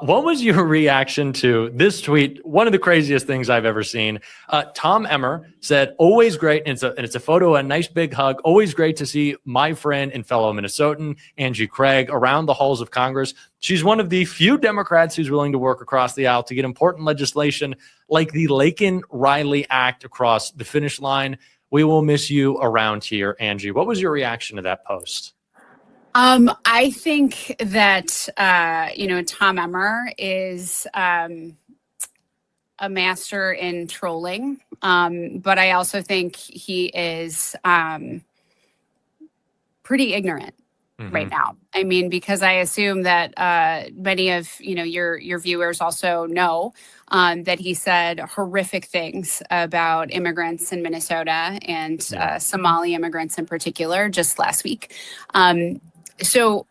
What was your reaction to this tweet? One of the craziest things I've ever seen. Tom Emmer said, always great. And it's a photo, a nice big hug. Always great to see my friend and fellow Minnesotan, Angie Craig, around the halls of Congress. She's one of the few Democrats who's willing to work across the aisle to get important legislation like the Laken-Riley Act across the finish line. We will miss you around here, Angie. What was your reaction to that post? I think that, Tom Emmer is a master in trolling, but I also think he is pretty ignorant right now. I mean, because I assume that many of, your viewers also know that he said horrific things about immigrants in Minnesota and Somali immigrants in particular just last week. So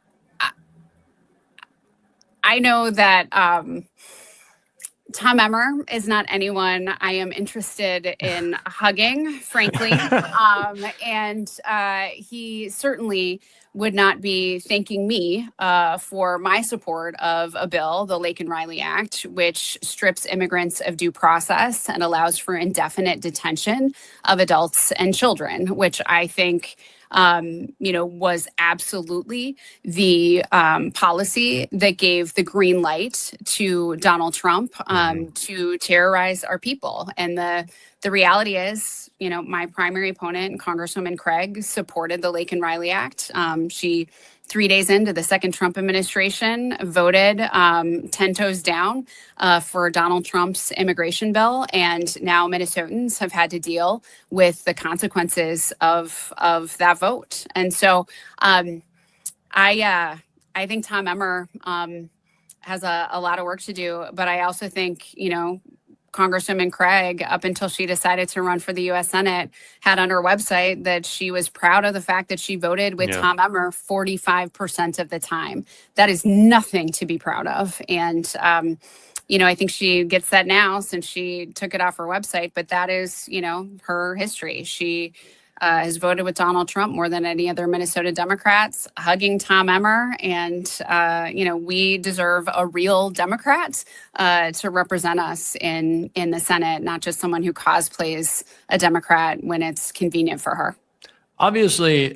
I know that Tom Emmer is not anyone I am interested in hugging, frankly. And he certainly would not be thanking me for my support of a bill, the Laken-Riley Act, which strips immigrants of due process and allows for indefinite detention of adults and children, which I think was absolutely the policy that gave the green light to Donald Trump to terrorize our people. And the reality is, my primary opponent, Congresswoman Craig, supported the Laken-Riley Act. She, 3 days into the second Trump administration, voted 10 toes down for Donald Trump's immigration bill. And now Minnesotans have had to deal with the consequences of that vote. And so I think Tom Emmer has a lot of work to do. But I also think, Congresswoman Craig, up until she decided to run for the U.S. Senate, had on her website that she was proud of the fact that she voted with Tom Emmer 45% of the time. That is nothing to be proud of. And, I think she gets that now since she took it off her website. But that is, her history. She has voted with Donald Trump more than any other Minnesota Democrats, hugging Tom Emmer. And, we deserve a real Democrat to represent us in the Senate, not just someone who cosplays a Democrat when it's convenient for her. Obviously,